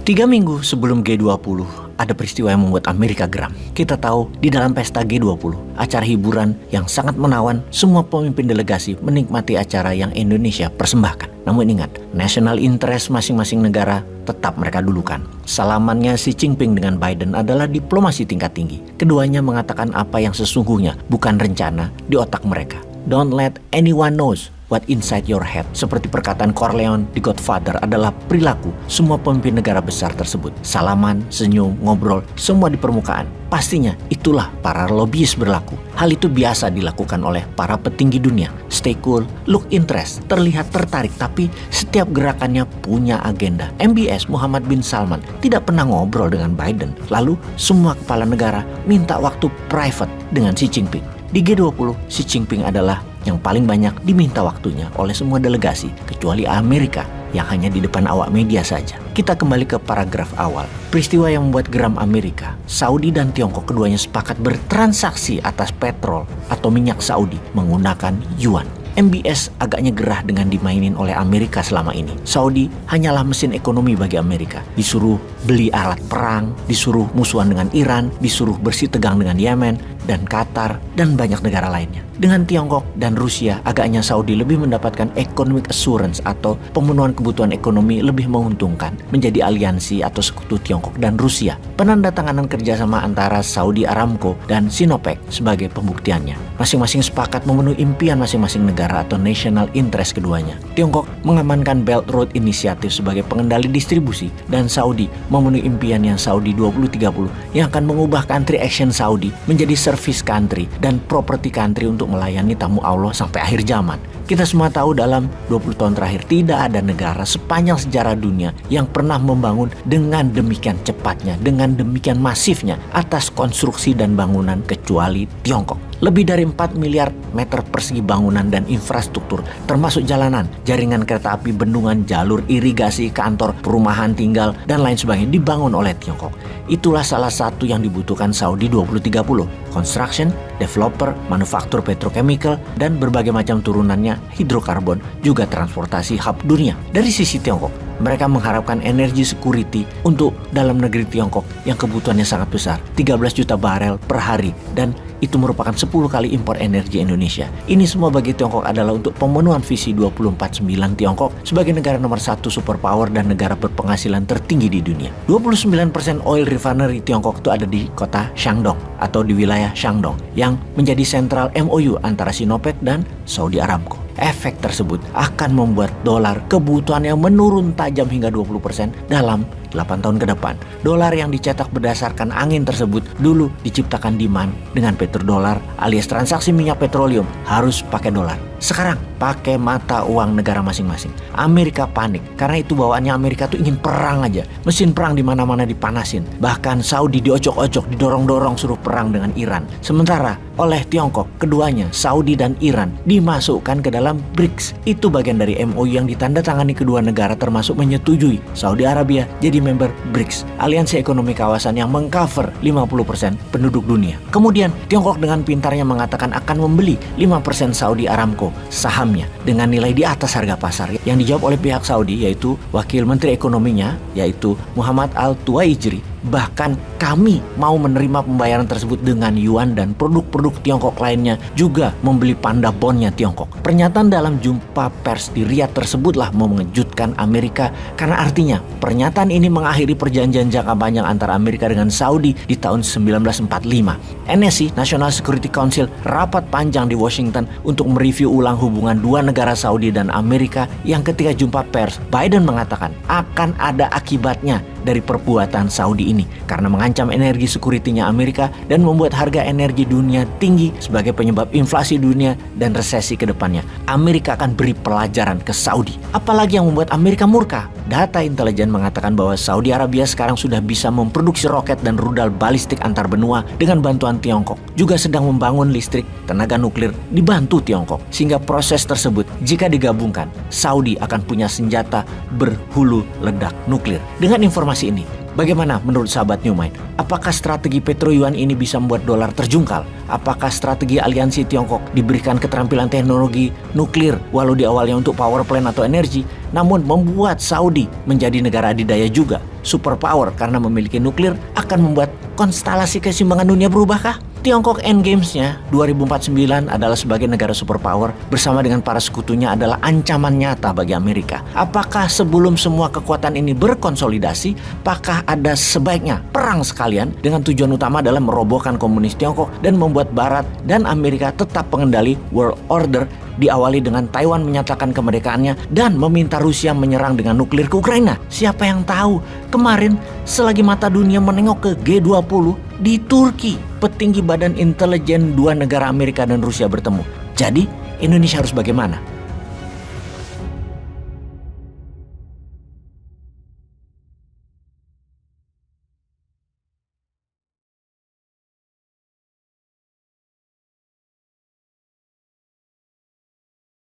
3 minggu sebelum G20, ada peristiwa yang membuat Amerika geram. Kita tahu di dalam pesta G20, acara hiburan yang sangat menawan, semua pemimpin delegasi menikmati acara yang Indonesia persembahkan. Namun ingat, national interest masing-masing negara tetap mereka dulukan. Salamannya Xi Jinping dengan Biden adalah diplomasi tingkat tinggi. Keduanya mengatakan apa yang sesungguhnya, bukan rencana di otak mereka. Don't let anyone knows what inside your head. Seperti perkataan Corleone di Godfather adalah perilaku semua pemimpin negara besar tersebut. Salaman, senyum, ngobrol, semua di permukaan. Pastinya itulah para lobbyis berlaku. Hal itu biasa dilakukan oleh para petinggi dunia. Stay cool, look interest, terlihat tertarik, tapi setiap gerakannya punya agenda. MBS Muhammad bin Salman tidak pernah ngobrol dengan Biden. Lalu semua kepala negara minta waktu private dengan Xi Jinping. Di G20, Xi Jinping adalah yang paling banyak diminta waktunya oleh semua delegasi, kecuali Amerika yang hanya di depan awak media saja. Kita kembali ke paragraf awal. Peristiwa yang membuat geram Amerika, Saudi dan Tiongkok keduanya sepakat bertransaksi atas petrol atau minyak Saudi menggunakan yuan. MBS agaknya gerah dengan dimainin oleh Amerika selama ini. Saudi hanyalah mesin ekonomi bagi Amerika. Disuruh beli alat perang, disuruh musuhan dengan Iran, disuruh bersih tegang dengan Yemen dan Qatar dan banyak negara lainnya. Dengan Tiongkok dan Rusia, agaknya Saudi lebih mendapatkan economic assurance atau pemenuhan kebutuhan ekonomi lebih menguntungkan menjadi aliansi atau sekutu Tiongkok dan Rusia. Penandatanganan kerjasama antara Saudi Aramco dan Sinopec sebagai pembuktiannya. Masing-masing sepakat memenuhi impian masing-masing negara atau national interest keduanya. Tiongkok mengamankan Belt Road Initiative sebagai pengendali distribusi dan Saudi memenuhi impian yang Saudi 2030 yang akan mengubah country action Saudi menjadi service country dan property country untuk melayani tamu Allah sampai akhir zaman. Kita semua tahu dalam 20 tahun terakhir tidak ada negara sepanjang sejarah dunia yang pernah membangun dengan demikian cepatnya, dengan demikian masifnya atas konstruksi dan bangunan kecuali Tiongkok. Lebih dari 4 miliar meter persegi bangunan dan infrastruktur, termasuk jalanan, jaringan kereta api, bendungan, jalur irigasi, kantor, perumahan tinggal, dan lain sebagainya dibangun oleh Tiongkok. Itulah salah satu yang dibutuhkan Saudi 2030. Construction, developer, manufaktur petrochemical, dan berbagai macam turunannya, hidrokarbon, juga transportasi hub dunia. Dari sisi Tiongkok, mereka mengharapkan energi security untuk dalam negeri Tiongkok yang kebutuhannya sangat besar, 13 juta barel per hari, dan itu merupakan 10 kali impor energi Indonesia. Ini semua bagi Tiongkok adalah untuk pemenuhan visi 249 Tiongkok sebagai negara nomor 1 superpower dan negara berpenghasilan tertinggi di dunia. 29% oil refinery Tiongkok itu ada di kota Shandong atau di wilayah Shandong yang menjadi sentral MOU antara Sinopec dan Saudi Aramco. Efek tersebut akan membuat dolar kebutuhannya menurun tajam hingga 20% dalam 8 tahun ke depan. Dolar yang dicetak berdasarkan angin tersebut dulu diciptakan demand dengan petrodolar alias transaksi minyak petroleum harus pakai dolar. Sekarang pakai mata uang negara masing-masing. Amerika panik karena itu bawaannya Amerika tuh ingin perang aja. Mesin perang di mana-mana dipanasin. Bahkan Saudi diocok-ocok, didorong-dorong suruh perang dengan Iran. Sementara oleh Tiongkok, keduanya Saudi dan Iran dimasukkan ke dalam BRICS. Itu bagian dari MOU yang ditandatangani kedua negara termasuk menyetujui Saudi Arabia jadi member BRICS, aliansi ekonomi kawasan yang mengcover 50% penduduk dunia. Kemudian Tiongkok dengan pintarnya mengatakan akan membeli 5% Saudi Aramco sahamnya dengan nilai di atas harga pasar. Yang dijawab oleh pihak Saudi yaitu Wakil Menteri Ekonominya yaitu Muhammad Al-Tuwaijri, bahkan kami mau menerima pembayaran tersebut dengan yuan dan produk-produk Tiongkok lainnya juga membeli panda bondnya Tiongkok. Pernyataan dalam jumpa pers di Riyadh tersebutlah mengejutkan Amerika karena artinya pernyataan ini mengakhiri perjanjian jangka panjang antara Amerika dengan Saudi di tahun 1945. NSC, National Security Council, rapat panjang di Washington untuk mereview ulang hubungan dua negara Saudi dan Amerika yang ketika jumpa pers, Biden mengatakan akan ada akibatnya dari perbuatan Saudi ini karena mengancam energi security-nya Amerika dan membuat harga energi dunia tinggi sebagai penyebab inflasi dunia dan resesi ke depannya. Amerika akan beri pelajaran ke Saudi. Apalagi yang membuat Amerika murka? Data intelijen mengatakan bahwa Saudi Arabia sekarang sudah bisa memproduksi roket dan rudal balistik antar benua dengan bantuan Tiongkok. Juga sedang membangun listrik tenaga nuklir dibantu Tiongkok. Sehingga proses tersebut jika digabungkan, Saudi akan punya senjata berhulu ledak nuklir. Dengan informasi ini, Bagaimana menurut sahabat New Mind? Apakah strategi Petro Yuan ini bisa membuat dolar terjungkal? Apakah strategi aliansi Tiongkok diberikan keterampilan teknologi nuklir walau di awalnya untuk power plant atau energi, namun membuat Saudi menjadi negara adidaya juga, superpower karena memiliki nuklir, akan membuat konstelasi keseimbangan dunia berubahkah? Tiongkok endgames-nya 2049 adalah sebagai negara superpower bersama dengan para sekutunya adalah ancaman nyata bagi Amerika. Apakah sebelum semua kekuatan ini berkonsolidasi, apakah ada sebaiknya perang sekalian dengan tujuan utama adalah merobohkan komunis Tiongkok dan membuat Barat dan Amerika tetap pengendali world order, diawali dengan Taiwan menyatakan kemerdekaannya dan meminta Rusia menyerang dengan nuklir ke Ukraina? Siapa yang tahu? Kemarin selagi mata dunia menengok ke G20 di Turki, petinggi badan intelijen dua negara Amerika dan Rusia bertemu. Jadi Indonesia harus bagaimana?